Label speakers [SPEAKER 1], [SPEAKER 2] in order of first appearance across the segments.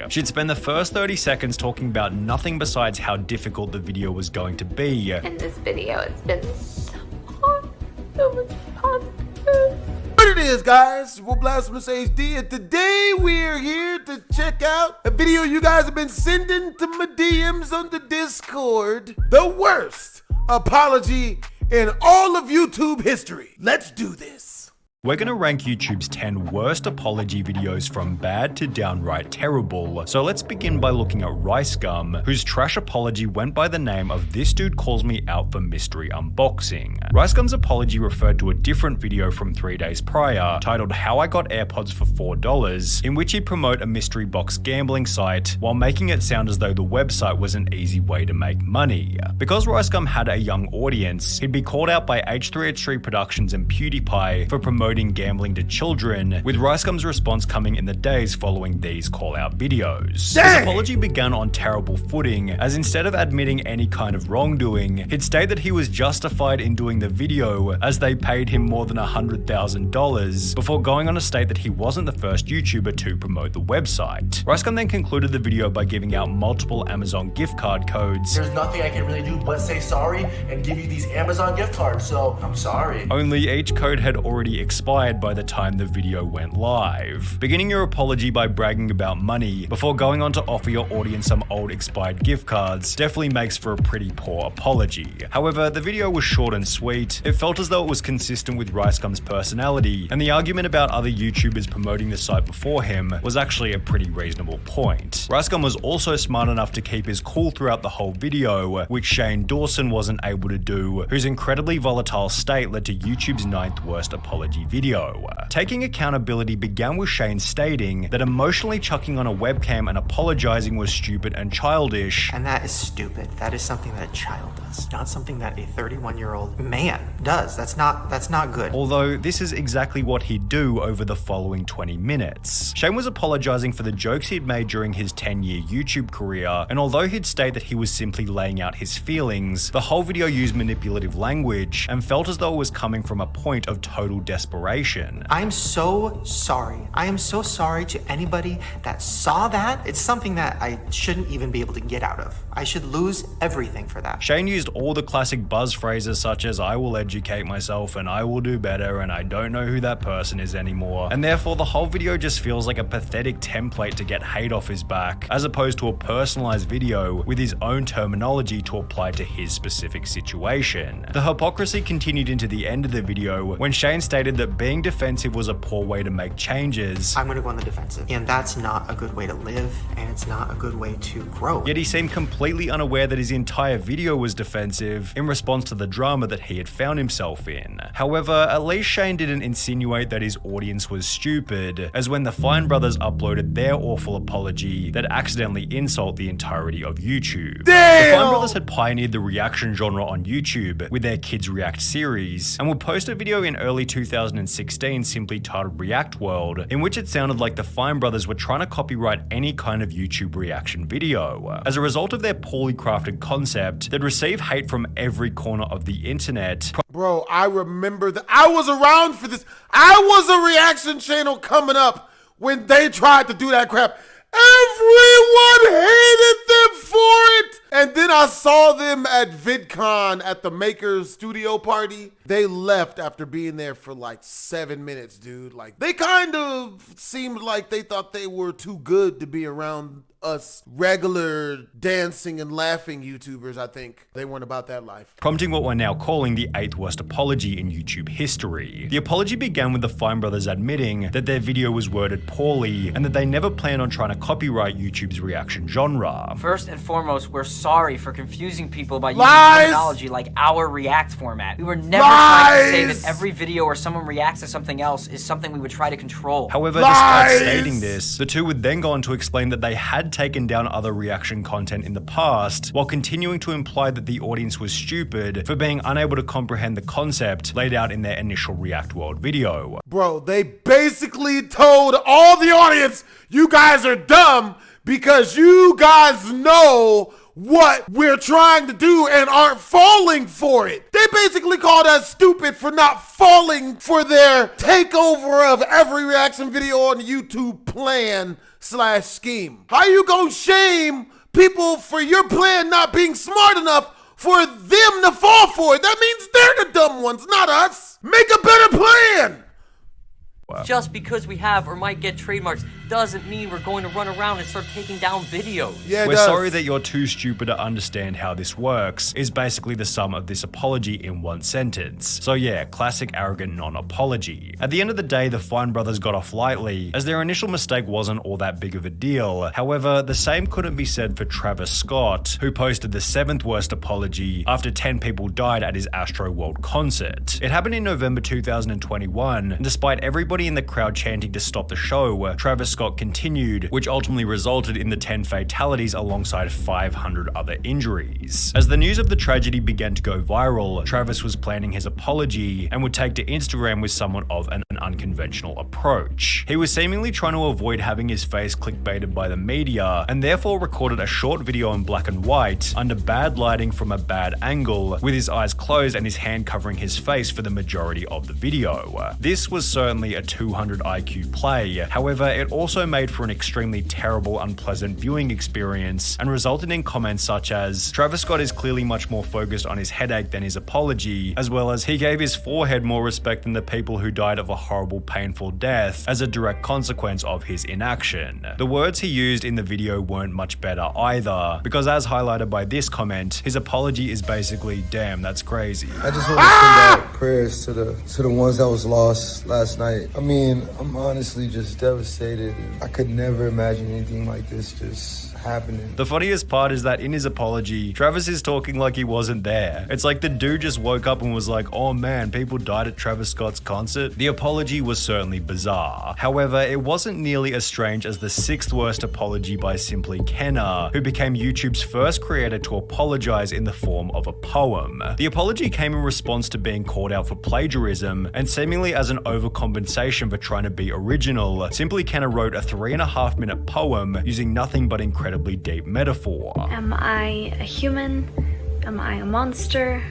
[SPEAKER 1] She'd spend the first 30 seconds talking about nothing besides how difficult the video was going to be.
[SPEAKER 2] In this video, it's been so much positive.
[SPEAKER 3] What it is, guys, we're BlastphamousHD, and today we're here to check out a video you guys have been sending to my DMs on the Discord. The worst apology in all of YouTube history. Let's do this.
[SPEAKER 1] We're gonna rank YouTube's 10 worst apology videos from bad to downright terrible. So let's begin by looking at RiceGum, whose trash apology went by the name of "This Dude Calls Me Out for Mystery Unboxing." RiceGum's apology referred to a different video from 3 days prior, titled "How I Got AirPods for $4, in which he'd promote a mystery box gambling site, while making it sound as though the website was an easy way to make money. Because RiceGum had a young audience, he'd be called out by H3H3 Productions and PewDiePie for promoting gambling to children, with RiceGum's response coming in the days following these call-out videos.
[SPEAKER 3] Dang!
[SPEAKER 1] His apology began on terrible footing, as instead of admitting any kind of wrongdoing, he'd state that he was justified in doing the video as they paid him more than $100,000, before going on to state that he wasn't the first YouTuber to promote the website. RiceGum then concluded the video by giving out multiple Amazon gift card codes.
[SPEAKER 4] There's nothing I can really do but say sorry and give you these Amazon gift cards, so I'm sorry.
[SPEAKER 1] Only each code had already expired by the time the video went live. Beginning your apology by bragging about money before going on to offer your audience some old expired gift cards definitely makes for a pretty poor apology. However, the video was short and sweet. It felt as though it was consistent with RiceGum's personality, and the argument about other YouTubers promoting the site before him was actually a pretty reasonable point. RiceGum was also smart enough to keep his cool throughout the whole video, which Dawson wasn't able to do, whose incredibly volatile state led to YouTube's 9th worst apology video. Taking accountability began with Shane stating that emotionally chucking on a webcam and apologizing was stupid and childish.
[SPEAKER 5] And that is stupid. That is something that a child does, not something that a 31-year-old man does. That's not good.
[SPEAKER 1] Although this is exactly what he'd do over the following 20 minutes. Shane was apologizing for the jokes he'd made during his 10-year YouTube career, and although he'd state that he was simply laying out his feelings, the whole video used manipulative language and felt as though it was coming from a point of total desperation.
[SPEAKER 5] I'm so sorry. I am so sorry to anybody that saw that. It's something that I shouldn't even be able to get out of. I should lose everything for that.
[SPEAKER 1] Shane used all the classic buzz phrases such as "I will educate myself" and "I will do better" and "I don't know who that person is anymore," and therefore the whole video just feels like a pathetic template to get hate off his back, as opposed to a personalized video with his own terminology to apply to his specific situation. The hypocrisy continued into the end of the video when Shane stated that being defensive was a poor way to make changes.
[SPEAKER 5] I'm gonna go on the defensive, and that's not a good way to live, and it's not a good way to grow.
[SPEAKER 1] Yet he seemed completely unaware that his entire video was defensive in response to the drama that he had found himself in. However, at least Shane didn't insinuate that his audience was stupid, as when the Fine brothers uploaded their awful apology that accidentally insult the entirety of YouTube.
[SPEAKER 3] Damn!
[SPEAKER 1] The Fine brothers had pioneered the reaction genre on YouTube with their Kids React series, and would post a video in early 2016 simply titled React World, in which it sounded like the Fine brothers were trying to copyright any kind of YouTube reaction video. As a result of their poorly crafted concept, they'd receive hate from every corner of the internet.
[SPEAKER 3] Bro, I remember that. I was around for this. I was a reaction channel coming up when they tried to do that crap. Everyone hated them for it. And then I saw them at VidCon at the Makers studio party. They left after being there for like 7 minutes, dude. Like, they kind of seemed like they thought they were too good to be around us regular dancing and laughing YouTubers. I think they weren't about that life.
[SPEAKER 1] Prompting what we're now calling the 8th worst apology in YouTube history. The apology began with the Fine brothers admitting that their video was worded poorly and that they never planned on trying to copyright YouTube's reaction genre.
[SPEAKER 6] First and foremost, we're sorry for confusing people by using
[SPEAKER 3] Lies!
[SPEAKER 6] terminology like our React format. We were never
[SPEAKER 3] Lies!
[SPEAKER 6] trying to say that every video where someone reacts to something else is something we would try to control.
[SPEAKER 1] However,
[SPEAKER 3] Lies!
[SPEAKER 1] despite stating this, the two would then go on to explain that they had taken down other reaction content in the past, while continuing to imply that the audience was stupid for being unable to comprehend the concept laid out in their initial React World video.
[SPEAKER 3] Bro, they basically told all the audience, you guys are dumb because you guys know what we're trying to do and aren't falling for it. They basically called us stupid for not falling for their takeover of every reaction video on YouTube plan/scheme. How you gonna shame people for your plan not being smart enough for them to fall for it? That means they're the dumb ones, not us. Make a better plan.
[SPEAKER 7] Just because we have or might get trademarks doesn't mean we're going to run around and start taking down videos.
[SPEAKER 3] Yeah,
[SPEAKER 1] We're sorry that you're too stupid to understand how this works, is basically the sum of this apology in one sentence. So yeah, classic arrogant non-apology. At the end of the day, the Fine brothers got off lightly, as their initial mistake wasn't all that big of a deal. However, the same couldn't be said for Travis Scott, who posted the 7th worst apology after 10 people died at his Astroworld concert. It happened in November 2021, and despite everybody in the crowd chanting to stop the show, Travis Scott continued, which ultimately resulted in the 10 fatalities alongside 500 other injuries. As the news of the tragedy began to go viral, Travis was planning his apology and would take to Instagram with somewhat of an unconventional approach. He was seemingly trying to avoid having his face clickbaited by the media, and therefore recorded a short video in black and white under bad lighting from a bad angle, with his eyes closed and his hand covering his face for the majority of the video. This was certainly a 200 IQ play, however it also made for an extremely terrible, unpleasant viewing experience and resulted in comments such as, Travis Scott is clearly much more focused on his headache than his apology, as well as he gave his forehead more respect than the people who died of a horrible, painful death as a direct consequence of his inaction. The words he used in the video weren't much better either, because as highlighted by this comment, his apology is basically, damn, that's crazy.
[SPEAKER 8] I just want to send out prayers to the ones that was lost last night. I mean, I'm honestly just devastated. I could never imagine anything like this just happening.
[SPEAKER 1] The funniest part is that in his apology, Travis is talking like he wasn't there. It's like the dude just woke up and was like, oh man, people died at Travis Scott's concert. The apology was certainly bizarre. However, it wasn't nearly as strange as the 6th worst apology by simply Kenna, who became YouTube's first creator to apologize in the form of a poem. The apology came in response to being called out for plagiarism, and seemingly as an overcompensation for trying to be original, Simply Kenna wrote a 3.5-minute poem using nothing but incredibly deep metaphor.
[SPEAKER 9] Am I a human? Am I a monster?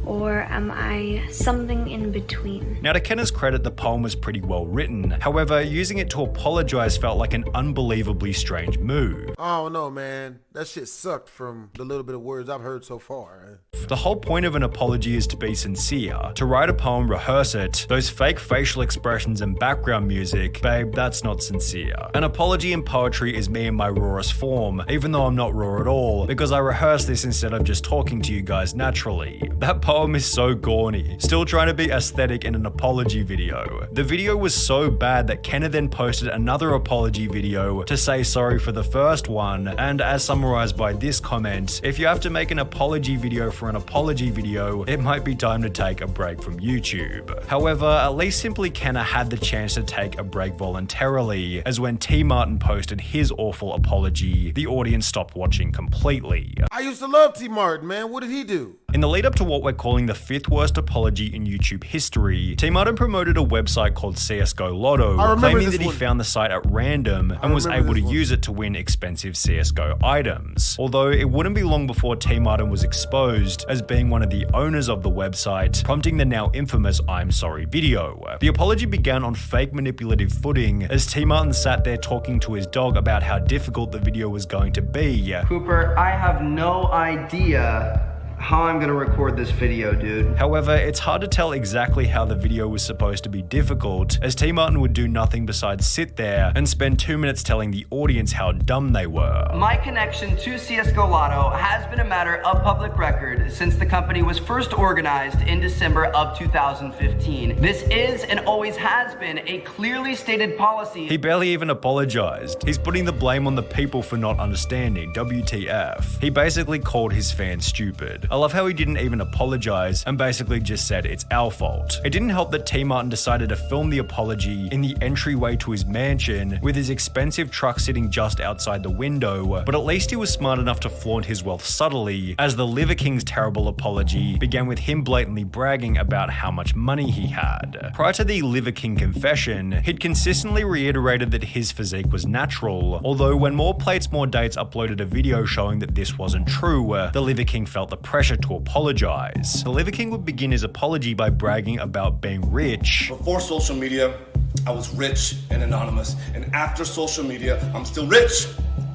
[SPEAKER 9] Or am I something in between?
[SPEAKER 1] Now, to Kenna's credit, the poem was pretty well written. However, using it to apologize felt like an unbelievably strange move.
[SPEAKER 3] I don't know, man. That shit sucked from the little bit of words I've heard so far.
[SPEAKER 1] The whole point of an apology is to be sincere. To write a poem, rehearse it. Those fake facial expressions and background music, babe, that's not sincere. An apology in poetry is me in my rawest form, even though I'm not raw at all, because I rehearse this instead of just talking to you guys naturally. That poem is so corny. Still trying to be aesthetic in an apology video. The video was so bad that Kenna then posted another apology video to say sorry for the first one, and as summarized by this comment, if you have to make an apology video for an apology video, it might be time to take a break from YouTube. However, at least Simply Kenna had the chance to take a break voluntarily, as when tmartn posted his awful apology, the audience stopped watching completely.
[SPEAKER 3] I used to love tmartn, man. What did he do?
[SPEAKER 1] In the lead up to what we're calling the 5th worst apology in YouTube history, tmartn promoted a website called CSGO Lotto, claiming that he found the site at random and was able to use it to win expensive CSGO items. Although it wouldn't be long before tmartn was exposed as being one of the owners of the website, prompting the now infamous I'm sorry video. The apology began on fake manipulative footing as tmartn sat there talking to his dog about how difficult the video was going to be.
[SPEAKER 10] Cooper, I have no idea how I'm gonna record this video, dude.
[SPEAKER 1] However, it's hard to tell exactly how the video was supposed to be difficult, as tmartn would do nothing besides sit there and spend 2 minutes telling the audience how dumb they were.
[SPEAKER 10] My connection to CSGO Lotto has been a matter of public record since the company was first organized in December of 2015. This is and always has been a clearly stated policy.
[SPEAKER 1] He barely even apologized. He's putting the blame on the people for not understanding. WTF. He basically called his fans stupid. I love how he didn't even apologize and basically just said it's our fault. It didn't help that tmartn decided to film the apology in the entryway to his mansion with his expensive truck sitting just outside the window, but at least he was smart enough to flaunt his wealth subtly, as the Liver King's terrible apology began with him blatantly bragging about how much money he had. Prior to the Liver King confession, he'd consistently reiterated that his physique was natural, although when More Plates More Dates uploaded a video showing that this wasn't true, the Liver King felt the pressure to apologize. The Liver King would begin his apology by bragging about being rich.
[SPEAKER 11] Before social media, I was rich and anonymous, and after social media, I'm still rich,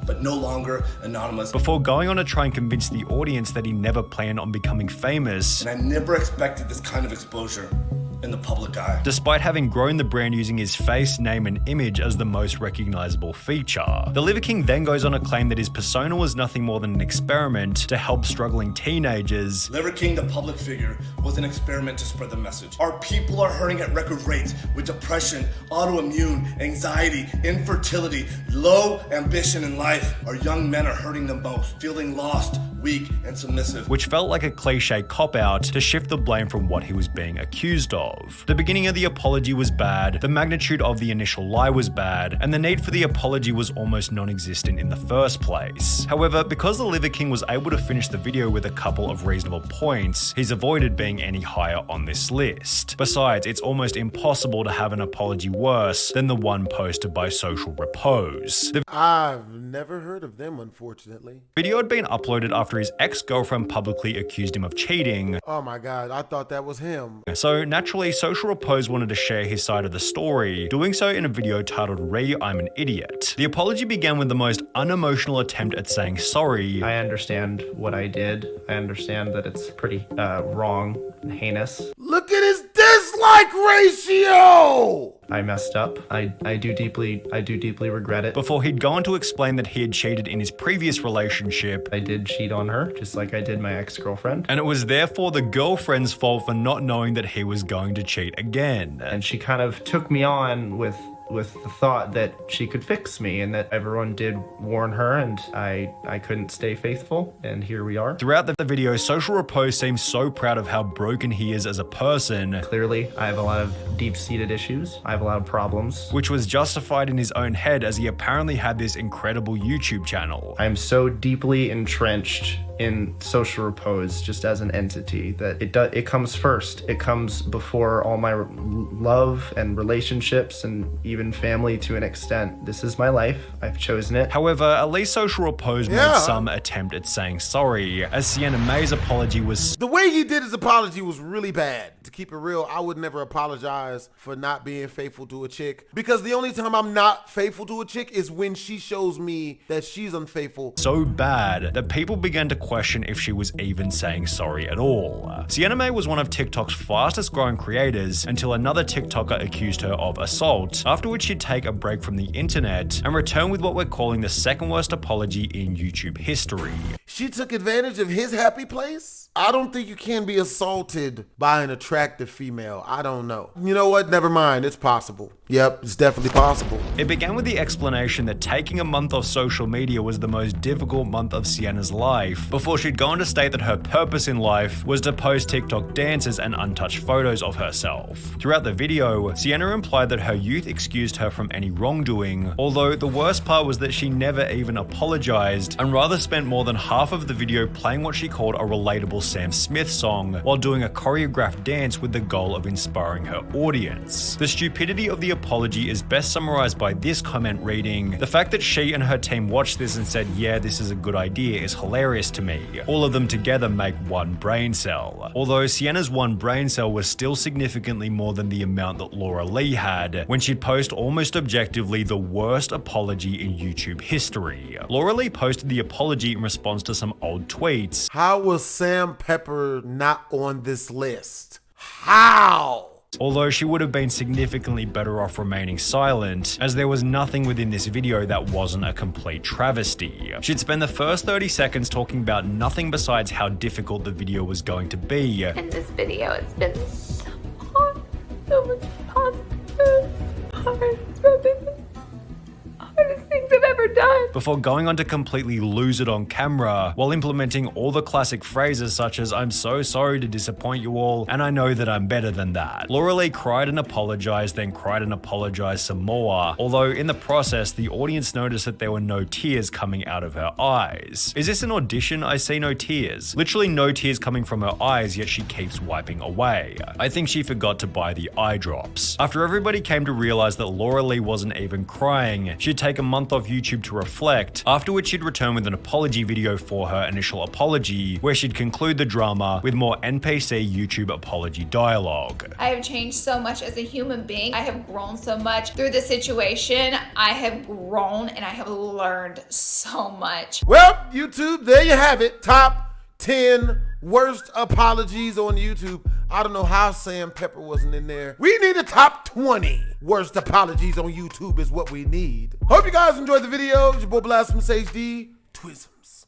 [SPEAKER 11] but no longer anonymous.
[SPEAKER 1] Before going on to try and convince the audience that he never planned on becoming famous.
[SPEAKER 11] And I never expected this kind of exposure in the public eye.
[SPEAKER 1] Despite having grown the brand using his face, name, and image as the most recognizable feature. The Liver King then goes on to claim that his persona was nothing more than an experiment to help struggling teenagers.
[SPEAKER 11] Liver King, the public figure, was an experiment to spread the message. Our people are hurting at record rates with depression, autoimmune, anxiety, infertility, low ambition in life. Our young men are hurting the most, feeling lost, weak, and submissive.
[SPEAKER 1] Which felt like a cliche cop-out to shift the blame from what he was being accused of. The beginning of the apology was bad, the magnitude of the initial lie was bad, and the need for the apology was almost non-existent in the first place. However, because the Liver King was able to finish the video with a couple of reasonable points, he's avoided being any higher on this list. Besides, it's almost impossible to have an apology worse than the one posted by Social Repose.
[SPEAKER 3] I've never heard of them, unfortunately.
[SPEAKER 1] The video had been uploaded after his ex-girlfriend publicly accused him of cheating.
[SPEAKER 3] Oh my god, I thought that was him.
[SPEAKER 1] So naturally, Social Repose wanted to share his side of the story, doing so in a video titled I'm an Idiot. The apology began with the most unemotional attempt at saying sorry.
[SPEAKER 12] I understand what I did. I understand that it's pretty wrong and heinous.
[SPEAKER 3] Look at his dislike ratio!
[SPEAKER 12] I messed up. I do deeply regret it.
[SPEAKER 1] Before he'd go on to explain that he had cheated in his previous relationship.
[SPEAKER 12] I did cheat on her, just like I did my ex-girlfriend.
[SPEAKER 1] And it was therefore the girlfriend's fault for not knowing that he was going to cheat again.
[SPEAKER 12] And she kind of took me on with the thought that she could fix me, and that everyone did warn her, and I couldn't stay faithful, and here we are.
[SPEAKER 1] Throughout the video, Social Repose seems so proud of how broken he is as a person.
[SPEAKER 12] Clearly, I have a lot of deep-seated issues. I have a lot of problems.
[SPEAKER 1] Which was justified in his own head, as he apparently had this incredible YouTube channel.
[SPEAKER 12] I'm so deeply entrenched in Social Repose just as an entity that it comes first. It comes before all my love and relationships and even family to an extent. This is my life. I've chosen it.
[SPEAKER 1] However, at least Social Repose made some attempt at saying sorry, as SiennaAnime's apology was...
[SPEAKER 3] The way he did his apology was really bad. To keep it real, I would never apologize for not being faithful to a chick, because the only time I'm not faithful to a chick is when she shows me that she's unfaithful.
[SPEAKER 1] So bad that people began to question if she was even saying sorry at all. SiennaAnime was one of TikTok's fastest growing creators until another TikToker accused her of assault, after which she'd take a break from the internet and return with what we're calling the second worst apology in YouTube history.
[SPEAKER 3] She took advantage of his happy place? I don't think you can be assaulted by an attractive female. I don't know. You know what? Never mind. It's possible. Yep, it's definitely possible.
[SPEAKER 1] It began with the explanation that taking a month off social media was the most difficult month of Sienna's life, before she'd gone to state that her purpose in life was to post TikTok dances and untouched photos of herself. Throughout the video, Sienna implied that her youth excused her from any wrongdoing, although the worst part was that she never even apologized and rather spent more than half of the video playing what she called a relatable Sam Smith song while doing a choreographed dance with the goal of inspiring her audience. The stupidity of the apology is best summarized by this comment reading, "The fact that she and her team watched this and said, yeah, this is a good idea is hilarious to me. All of them together make one brain cell." Although Sienna's one brain cell was still significantly more than the amount that Laura Lee had when she'd post almost objectively the worst apology in YouTube history. Laura Lee posted the apology in response to some old tweets.
[SPEAKER 3] How was Sam Pepper not on this list? How?
[SPEAKER 1] Although she would have been significantly better off remaining silent, as there was nothing within this video that wasn't a complete travesty. She'd spend the first 30 seconds talking about nothing besides how difficult the video was going to be.
[SPEAKER 2] In this video, it's been so hard, so much positive, hard. It's probably the hardest things I've ever done.
[SPEAKER 1] before going on to completely lose it on camera while implementing all the classic phrases such as "I'm so sorry to disappoint you all, and I know that I'm better than that." Laura Lee cried and apologized, then cried and apologized some more, although in the process the audience noticed that there were no tears coming out of her eyes. Is this an audition? I see no tears. Literally no tears coming from her eyes, yet she keeps wiping away. I think she forgot to buy the eye drops. After everybody came to realize that Laura Lee wasn't even crying, she'd take a month off YouTube to reflect, after which she'd return with an apology video for her initial apology, where she'd conclude the drama with more NPC YouTube apology dialogue.
[SPEAKER 13] I have changed so much as a human being. I have grown so much through the situation. I have grown and I have learned so much.
[SPEAKER 3] Well, YouTube, there you have it. Top 10 worst apologies on YouTube. I don't know how Sam Pepper wasn't in there. We need a top 20 worst apologies on YouTube is what we need. Hope you guys enjoyed the video. It's your boy BlastphamousHD. Twisms.